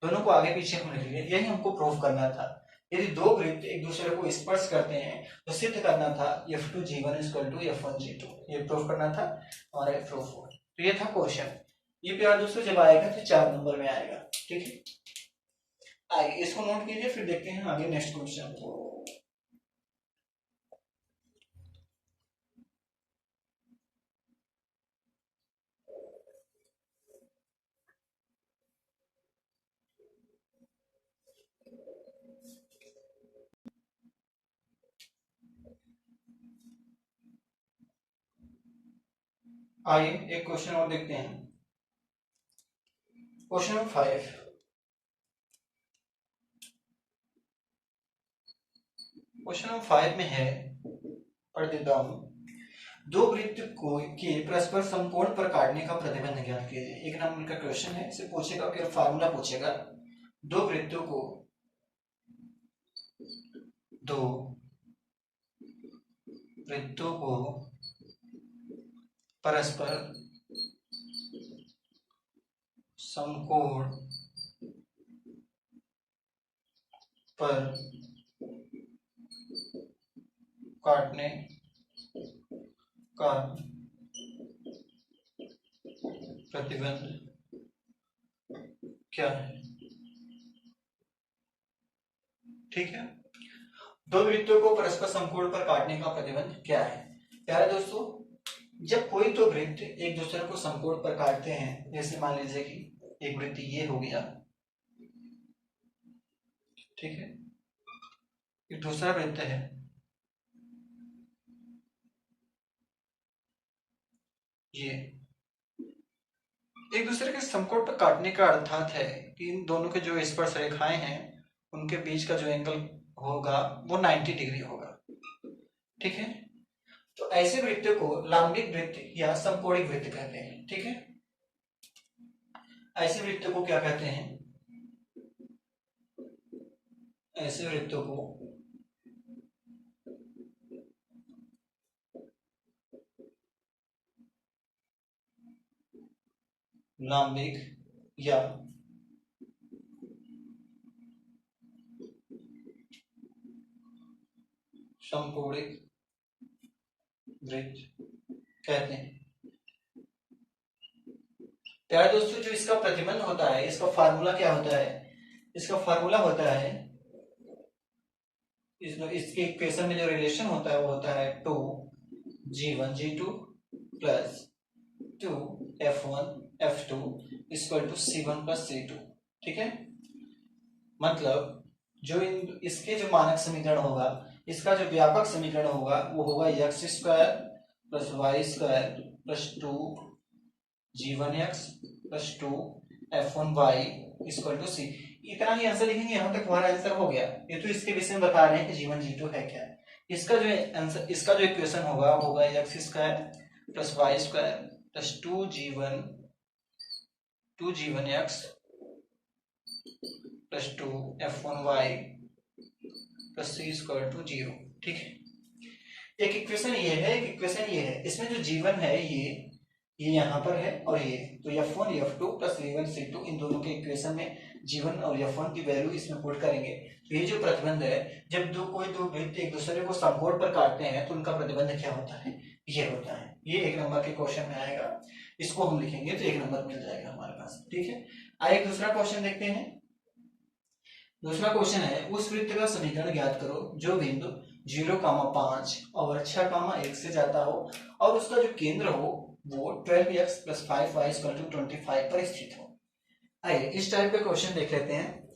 दोनों को आगे पीछे हम लिख लिए, यही हमको प्रूफ करना था। यदि दो वृत्त एक दूसरे को स्पर्श करते हैं तो सिद्ध करना था F2 G1 equal to F1 G2, ये प्रूफ करना था हमारा प्रूफ हुआ। तो ये था क्वेश्चन। ये प्यार दोस्तों जब आएगा तो 4 नंबर में आएगा। ठीक है, आइए इसको नोट कीजिए, फिर देखते हैं आगे नेक्स्ट क्वेश्चन। आइए एक क्वेश्चन और देखते हैं, क्वेश्चन नंबर 5। क्वेश्चन नंबर 5 में है, पढ़ देता हूं, दो वृत्त को के परस्पर समकोण पर काटने का प्रतिबंध ज्ञात कीजिए। एक नंबर का क्वेश्चन है, इसे पूछेगा कि फार्मूला पूछेगा। दो वृत्तों को परस्पर समकोण पर काटने का प्रतिबंध क्या है। ठीक है, दो वृत्तों को परस्पर समकोण पर काटने का प्रतिबंध क्या है। प्यारे दोस्तों, जब कोई दो वृत्त एक दूसरे को समकोण पर काटते हैं, जैसे मान लीजिए कि एक वृत्त ये हो गया, ठीक है, एक दूसरा वृत्त है ये, एक दूसरे के समकोण पर काटने का अर्थात है कि इन दोनों के जो स्पर्श रेखाएं हैं उनके बीच का जो एंगल होगा वो 90 डिग्री होगा। ठीक है, तो ऐसे वृत्त को लांबिक वृत्त या समकोणिक वृत्त कहते हैं। ठीक है, ऐसे वृत्त को क्या कहते हैं, ऐसे वृत्तों को लांबिक या समकोणिक वृत्त कहते हैं। प्यारे दोस्तों, जो इसका प्रतिबंध होता है, इसका फार्मूला क्या होता है? इसका फार्मूला होता है, इसके इक्वेशन में जो रिलेशन होता है वो होता है 2G1G2 plus 2F1F2 equal to C1 plus C2। ठीक है, मतलब जो इसके जो मानक समीकरण होगा, इसका जो व्यापक समीकरण होगा वो होगा x square plus y square plus 2G1x plus 2F1y equal to C। इतना ही आंसर लिखेंगे, यहां तक हमारा आंसर हो गया। ये तो इसके विषय में बता रहे हैं कि G1 G2 है क्या। इसका जो आंसर, इसका जो इक्वेशन होगा वो होगा x square plus y square plus 2G1x plus 2F1y plus C equal to 0। ठीक है, एक इक्वेशन ये है, एक इक्वेशन ये है। इसमें जो G1 है ये यहाँ पर है और ये तो F1 F2 plus V1 C2, इन दोनों के इक्वेशन में G1 और F1 की वैल्यू इसमें पुट करेंगे। तो ये जो प्रतिबंध है, जब कोई दो वृत्त एक दूसरे को समकोण पर काटते हैं तो उनका प्रतिबंध क्या होता है? ये होता है। ये 1 नंबर के क्वेश्चन में आएगा, इसको हम लिखेंगे तो 1 नंबर मिल जाएगा हमारे पास। ठीक है, आइए दूसरा क्वेश्चन देखते हैं। दूसरा क्वेश्चन है, उस वृत्त का समीकरण ज्ञात करो जो बिंदु 0,5 और 6,1 से जाता हो और उसका जो केंद्र हो वो 12x plus 5y equal to 25 पर स्थित हो। आइए इस टाइप के क्वेश्चन देख लेते हैं।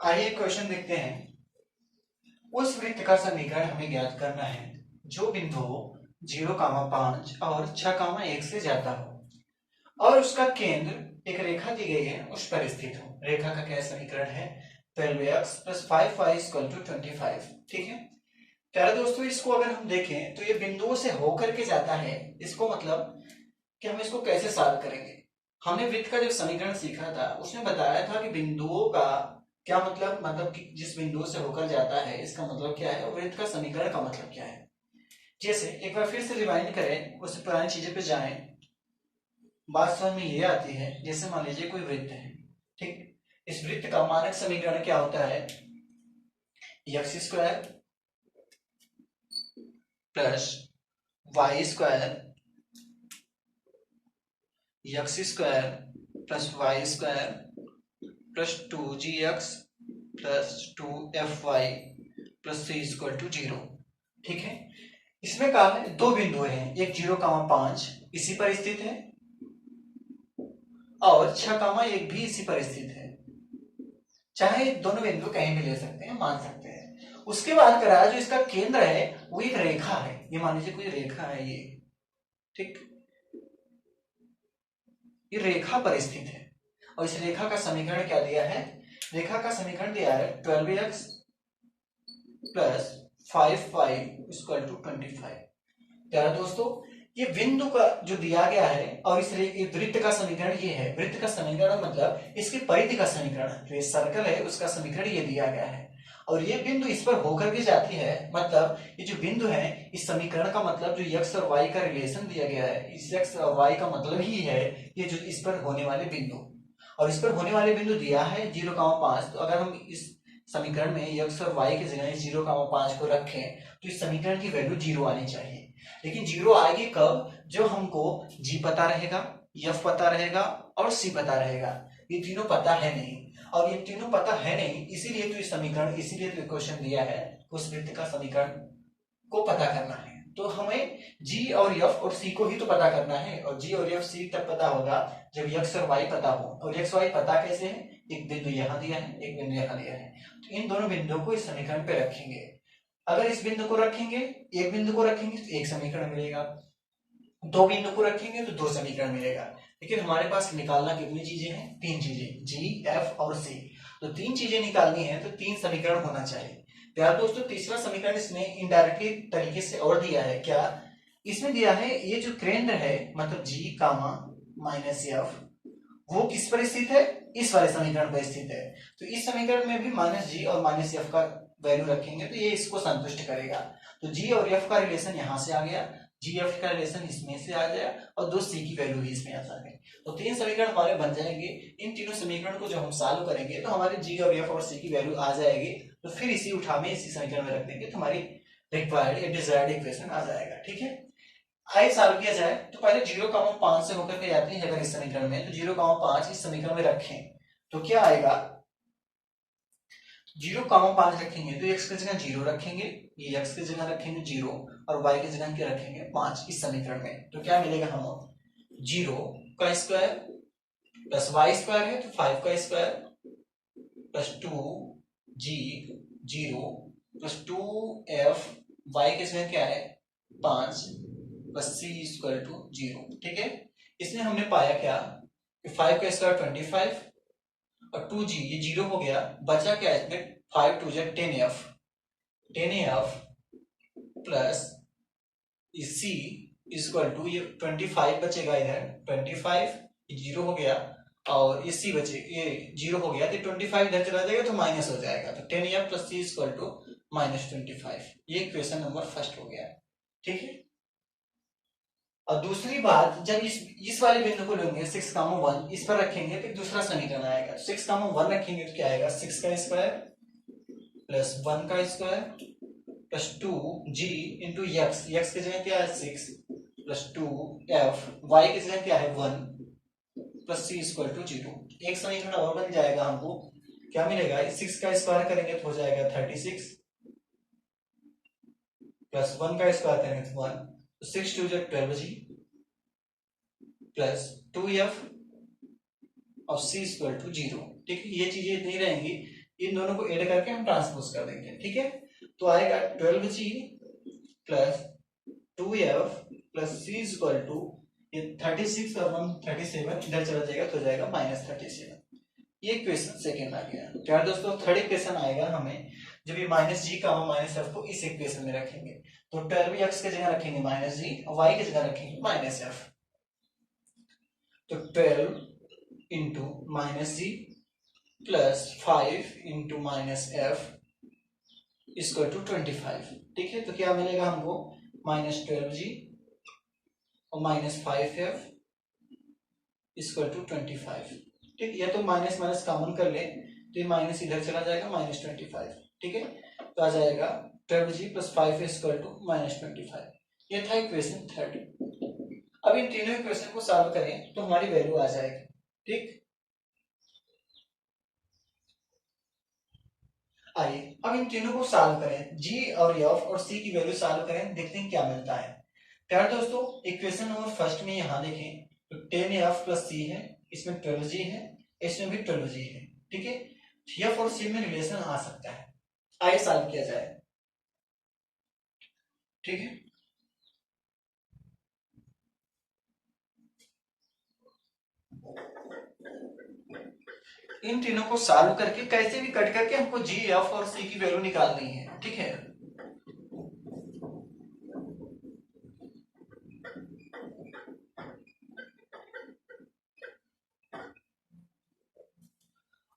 आइए क्वेश्चन देखते हैं। उस वृत्त का समीकरण हमें ज्ञात करना है जो बिंदु 0,5 और 6,1 से जाता हो और उसका केंद्र एक रेखा दी गई है उस पर स्थित हो। रेखा का क्या समीकरण है? 12x plus 5y equal to 25। ठीक है प्यारे दोस्तों, इसको अगर हम देखें तो ये बिंदुओं से होकर के जाता है। इसको मतलब कि हम इसको कैसे सॉल्व करेंगे? हमने वृत्त का जो समीकरण सीखा था उसमें बताया था कि बिंदुओं का क्या मतलब कि जिस बिंदुओं से होकर जाता है इसका मतलब क्या है और वृत्त का समीकरण का मतलब क्या है। जैसे एक बार फिर से रिवाइंड करें, उससे पुरानी चीजें पे जाएं, बात समझ में ये आती है। जैसे मान लीजिए कोई वृत्त है, ठीक, इस वृत्त का मानक समीकरण क्या होता है? X square plus y square x square plus y square plus 2gx plus 2fy plus C equal to 0। ठीक है, इसमें कहा है दो बिंदु हैं, एक 0,5 इसी पर स्थित है और 6,1 भी इसी पर स्थित है। चाहे दोनों बिंदु कहीं भी ले सकते हैं, मान सकते हैं। उसके बाद कराया जो इसका केंद्र है वो एक रेखा है। ये मान लीजिए कोई रेखा है ये, ठीक, ये रेखा पर स्थित है और इस रेखा का समीकरण क्या दिया है? रेखा का समीकरण दिया है 12x plus 5y equal to 25। प्यारे दोस्तों, ये बिंदु का जो दिया गया है और इस वृत्त का समीकरण ये है। वृत्त का समीकरण मतलब इसकी परिधि का समीकरण, जो ये सर्कल है उसका समीकरण ये दिया गया है और ये बिंदु इस पर होकर के जाती है। मतलब ये जो बिंदु है, इस समीकरण का मतलब जो x और y का रिलेशन दिया गया है, इस x और y का मतलब ही है ये जो इस पर होने वाले बिंदु, और इस पर होने वाले बिंदु दिया है 0,5। तो अगर हम इस समीकरण में x और y की जगह 0,5 को रखें तो इस समीकरण की वैल्यू 0 आनी चाहिए। लेकिन 0 आएगी कब? जो हमको g पता रहेगा, f पता रहेगा और c पता रहेगा। ये तीनों पता है नहीं, और ये तीनों पता है नहीं, इसीलिए तो ये समीकरण, इसीलिए तो क्वेश्चन दिया है उस वृत्त का समीकरण को पता करना है। तो हमें g और f और c को ही तो पता करना है, और g और f c तब पता होगा जब x और y पता हो। और x y पता कैसे है? एक बिंदु यहाँ दिया है, एक बिंदु यहाँ दिया है, तो इन दोनों बिंदुओं को इस समीकरण पे रखेंगे। अगर इस बिंदु को रखेंगे, एक बिंदु को रखेंगे तो एक समीकरण मिलेगा, दो बिंदु को रखेंगे तो दो समीकरण मिलेगा। लेकिन हमारे पास निकालना कितनी चीजें हैं? 3 चीजें, g, f और c। तो 3 चीजें निकालनी है तो 3 समीकरण होना चाहिए। प्यारे दोस्तों, तीसरा समीकरण इसने इनडायरेक्टली तरीके से और दिया है। क्या इसमें दिया है? ये जो केंद्र है मतलब g कामा माइनस f, वो किस पर स्थित है? इस वाले समीकरण पर स्थित है। तो इस समीकरण में भी माइनस g और माइनस f का वैल्यू रखेंगे तो ये इसको संतुष्ट करेगा। तो g और f का रिलेशन यहां से आ गया, जी एफ का रिलेशन इसमें से आ जाए और दो सी की वैल्यू भी इसमें आ जाए। तो 3 समीकरण हमारे बन जाएंगे। इन तीनों समीकरण को जब हम सॉल्व करेंगे तो हमारे जी और एफ और सी की वैल्यू आ जाएगी। तो फिर इसी उठा में इसी समीकरण में रख देंगे तो हमारी रिक्वायर्ड या डिजायर्ड इक्वेशन आ जाएगा। ठीक है, आई सॉल्व किया जाए तो पहले 0,5 से होकर के जाती है अगर इस समीकरण में, तो 0,5 इस समीकरण में रखें तो क्या आएगा, 0,5 रखेंगे तो x की जगह 0 रखेंगे, ये x की जगह रखेंगे 0 और y की जगह क्या रखेंगे 5 इस समीकरण में, तो क्या मिलेगा हमें 0 का स्क्वायर प्लस y स्क्वायर है तो 5 का square plus 2g 0 plus 2f y की जगह क्या है 5 प्लस c इक्वल टू 0। ठीक है, इसमें हमने पाया क्या कि 5 का स्क्वायर 25 और 2g ये 0 हो गया, बचा क्या इसमें 5 2 जा 10f plus c equal to ये 25 बचेगा, इधर 25 ये 0 हो गया और ये c बचे, ये 0 हो गया तो 25 इधर चला जाएगा तो माइनस हो जाएगा, तो 10f plus c equal to -25। ये क्वेश्चन नंबर फर्स्ट हो गया। ठीक है, और दूसरी बात, जब इस वाले बिंदु को लेंगे 6,1 इस पर रखेंगे तो दूसरा समीकरण आएगा, 6,1 रखेंगे तो क्या आएगा 6 का स्क्वायर प्लस 1 का square plus 2g into x की जगह क्या है 6 प्लस 2f y की जगह क्या है 1 प्लस c इक्वल टू 0। एक समीकरण और बन जाएगा, हमको क्या मिलेगा 6 का स्क्वायर करेंगे तो हो जाएगा 36 प्लस 1 का स्क्वायर करेंगे तो 1, 6 2 12g प्लस 2f और c इक्वल टू 0। ठीक है, ये चीजें नहीं रहेंगी, इन दोनों को ऐड करके हम ट्रांसपोज कर देंगे। ठीक है, तो आएगा 12g plus 2f plus c equal to ये 36 और 137 इधर चला जाएगा तो हो जाएगा -37। ये क्वेश्चन सेकंड आ गया। क्या दोस्तों, थर्ड इक्वेशन आएगा हमें जब ये -g का माइनस f को इस इक्वेशन में रखेंगे तो 12x की जगह रखेंगे -g और y की जगह रखेंगे -f, तो 12 into -g plus 5 into -f equal to 25। ठीक है, तो क्या मिलेगा हमको -12g और -5f इक्वल टू 25। ठीक, या तो माइनस माइनस कॉमन कर ले तो ये माइनस इधर चला जाएगा -25। ठीक है, तो आ जाएगा 12g प्लस 5 इक्वल टू -25। ये था इक्वेशन थर्ड। अब इन तीनों इक्वेशन को सॉल्व करें तो हमारी वैल्यू आ जाएगी। ठीक, आइए अब इन तीनों को सॉल्व करें, g और f और c की वैल्यू सॉल्व करें, देखते हैं क्या मिलता है। क्या दोस्तों, इक्वेशन नंबर फर्स्ट में यहां देखें तो 10f प्लस c है, इसमें 12g है, इसमें भी 12g है। ठीक है, f और c में रिलेशन आ सकता है, आइए सॉल्व किया जाए। ठीक है, इन तीनों को सॉल्व करके कैसे भी कट करके हमको g f और c की वैल्यू निकालनी है। ठीक है,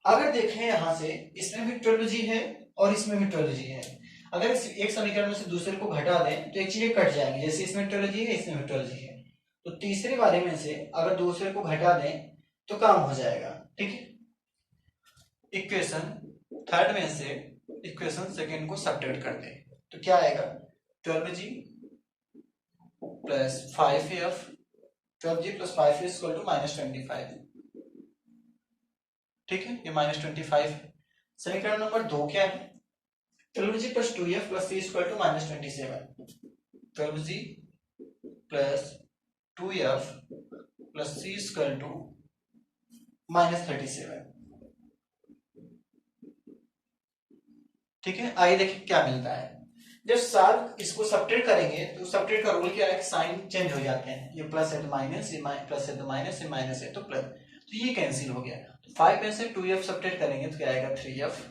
अगर देखें यहां से इसमें भी 12g है और इसमें भी 12g है, अगर एक समीकरण में से दूसरे को घटा दें तो एक चीजें कट जाएंगी, जैसे इसमें 12g है इसमें भी 12g है, तो तीसरे वाले में से अगर दूसरे को घटा दें तो काम हो जाएगा। ठीक है, इक्वेशन थर्ड में से इक्वेशन सेकंड को सब्ट्रैक्ट कर दें तो क्या आएगा 12g plus 5f, 12g plus 5 equal to -25। ठीक है, ये -25 है। समीकरण नंबर 2 क्या है 12g plus 2f plus c equal to -27। 12g plus 2f plus c equal to -37। ठीक है, आइए देखिए क्या मिलता है। जब साथ इसको सब्ट्रैक्ट करेंगे तो सब्ट्रैक्ट का रूल क्या है कि साइन चेंज हो जाते हैं, ये प्लस है तो माइनस, ये प्लस है तो माइनस, ये माइनस है तो प्लस, तो ये कैंसिल हो गया। तो 5 में से 2f सब्ट्रैक्ट करेंगे तो क्या आएगा 3f,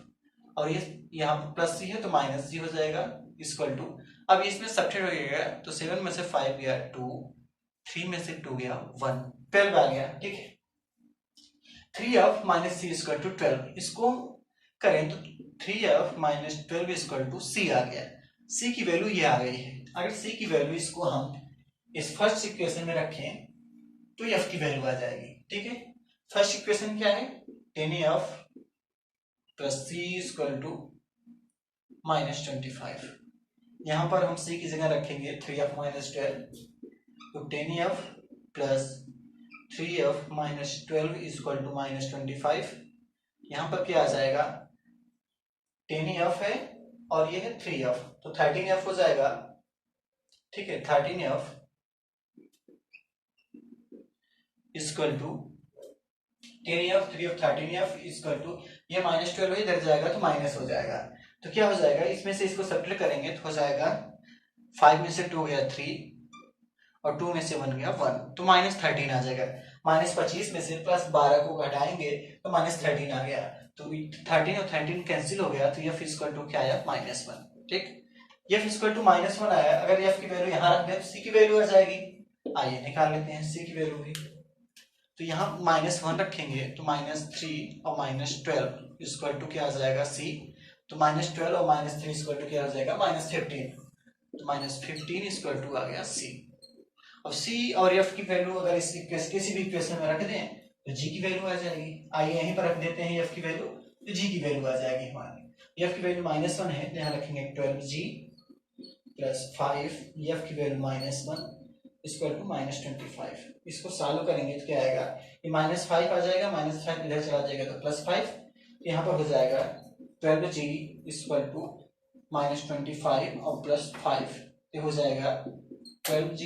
और ये यहाँ पर प्लस c है तो माइनस c हो जाएगा इक्वल टू, अब इसमें सब्ट्रैक्ट हो गया तो 7 में से 5 गया 2, 3 में से 2 गया 1, 12 आ गया। ठीक है, 3f minus c equal to 12, इसको करें तो 3f minus 12 equal to c आ गया। c की वैल्यू ये आ गई है, अगर c की वैल्यू इसको हम इस फर्स्ट इक्वेशन में रखें तो f की वैल्यू आ जाएगी। ठीक है, फर्स्ट इक्वेशन क्या है 10f plus c equal to -25, यहां पर हम c की जगह रखेंगे 3f माइनस 12 तो 10f plus 3f minus 12 equal to minus 25। यहाँ पर क्या आ जाएगा, 10f है और ये है 3f, तो 13f हो जाएगा। ठीक है, 13f equal to 10f 3f 13f equal to ये माइनस 12 इधर जाएगा तो माइनस हो जाएगा। तो क्या हो जाएगा, इसमें से इसको सब्ट्रैक्ट करेंगे तो हो जाएगा 5 में से 2 गया 3 और 2 में से 1 गया 1, तो माइनस 13 आ जाएगा। माइनस 25 में से प्लस 12 को घटाएंगे तो माइनस 13 आ गया, तो 13 और 13 कैंसिल हो गया, तो एफ इक्वल टू क्या आया, माइनस 1। ठीक, एफ इक्वल टू माइनस 1 आया। अगर एफ की वैल्यू यहाँ रख दें तो सी की वैल्यू आ जाएगी। आइए निकाल लेते हैं सी की वैल्यू भी। तो यहाँ माइनस 1 रखेंगे तो माइनस 3 और माइनस 12 इक्वल टू क्या आ जाएगा, सी। तो माइनस 12 और माइनस 3 इक्वल टू क्या आ जाएगा, माइनस 15। तो माइनस 15 इक्वल टू आ गया सी। अब सी और एफ की वैल्यू अगर इस किसी भी इक्वेशन में रख दें तो जी की वैल्यू आ जाएगी। आइए यहीं पर रख देते हैं एफ की वैल्यू, तो जी की वैल्यू आ जाएगी हमारी। एफ की वैल्यू माइनस 1 है, यहाँ रखेंगे 12g प्लस 5, एफ की value minus 1 equal to minus 25। इसको सॉल्व करेंगे तो क्या आएगा, ये माइनस 5 आ जाएगा, माइनस 5 इधर चला जाएगा तो प्लस 5, यहाँ पर हो जाएगा 12g इक्वल टू माइनस 25 और प्लस 5, ये हो जाएगा 12g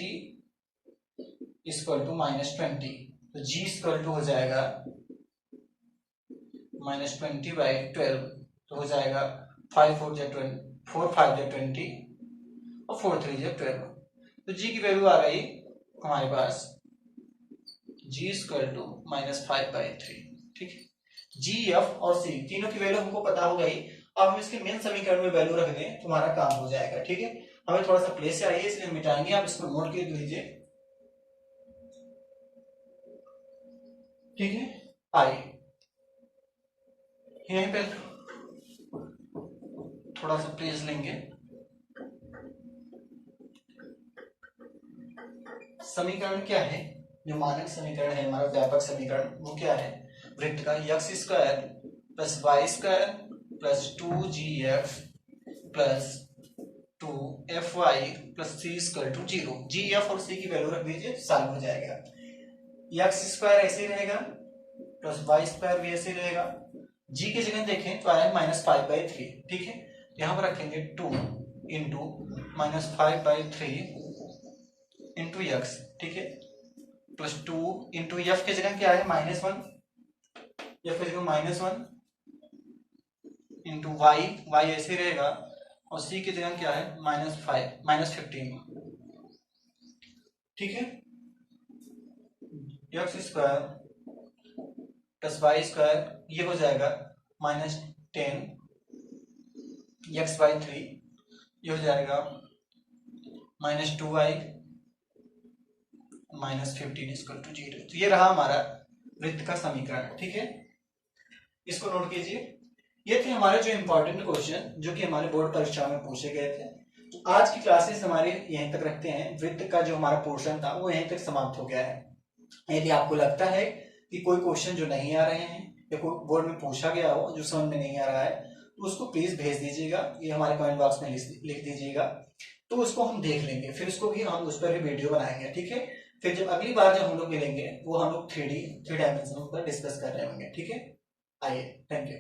इक्वल टू माइनस 20। तो g इक्वल टू हो जाएगा माइनस 20 बाई 12, तो हो जाएगा 5 4 जा 20, 4 5 जा 20 और 4 3 जा 12। तो g की वैल्यू आ गई हमारे पास g equal to minus 5 by 3। ठीक है, g, f और c तीनों की वैल्यू हमको पता हो गई। अब हम इसके मेन समीकरण में वैल्यू रख दें तो हमारा काम हो जाएगा। ठीक है, हमें थोड़ा सा प्लेस से आइए, इसलिए हम मिटाएंगे, आप इसको नोट कर लीजिए। ठीक है, आइए यहीं पे थोड़ा सा प्लेस लेंगे। समीकरण क्या है, जो मानक समीकरण है हमारा व्यापक समीकरण, वो क्या है, वृत्त का x square plus y square plus 2gf plus 2fy plus c equal to 0। g, f और c की वैल्यू रख दीजिए, सॉल्व हो जाएगा। एक्स स्क्वायर ऐसे ही रहेगा प्लस वाई स्क्वायर भी ऐसे ही रहेगा। g की जगह देखें तो आया माइनस 5 बाई 3। ठीक है, यहाँ पर रखेंगे 2 into minus 5 by 3 into x. ठीक है, प्लस 2 इंटू एफ की जगह क्या है, माइनस 1, एफ की जगह माइनस 1 इंटू वाई, वाई ऐसे ही रहेगा, और सी की जगह क्या है, माइनस 5 माइनस 15। ठीक है, x square plus y square ये हो जाएगा माइनस 10 एक्स बाई 3, ये हो जाएगा minus 2y minus 15 equal to 0। तो ये रहा हमारा वृत्त का समीकरण। ठीक है, इसको नोट कीजिए। ये थे हमारे जो इंपॉर्टेंट क्वेश्चन जो कि हमारे बोर्ड परीक्षा में पूछे गए थे। तो आज की क्लासेस हमारे यहीं तक रखते हैं। वृत्त का जो हमारा पोर्शन था वो यहीं तक समाप्त हो गया है। यदि आपको लगता है कि कोई क्वेश्चन जो नहीं आ रहे हैं या कोई बोर्ड में पूछा गया हो जो समझ में नहीं आ रहा है, तो उसको प्लीज भेज दीजिएगा, ये हमारे कमेंट बॉक्स में लिख दीजिएगा, तो उसको हम देख लेंगे, फिर उसको भी हम उस पर भी वीडियो बनाएंगे। ठीक है, फिर जब अगली बार जब हम लोग मिलेंगे वो हम लोग 3 डायमेंशन पर डिस्कस कर रहे होंगे। ठीक है, आइए, थैंक यू।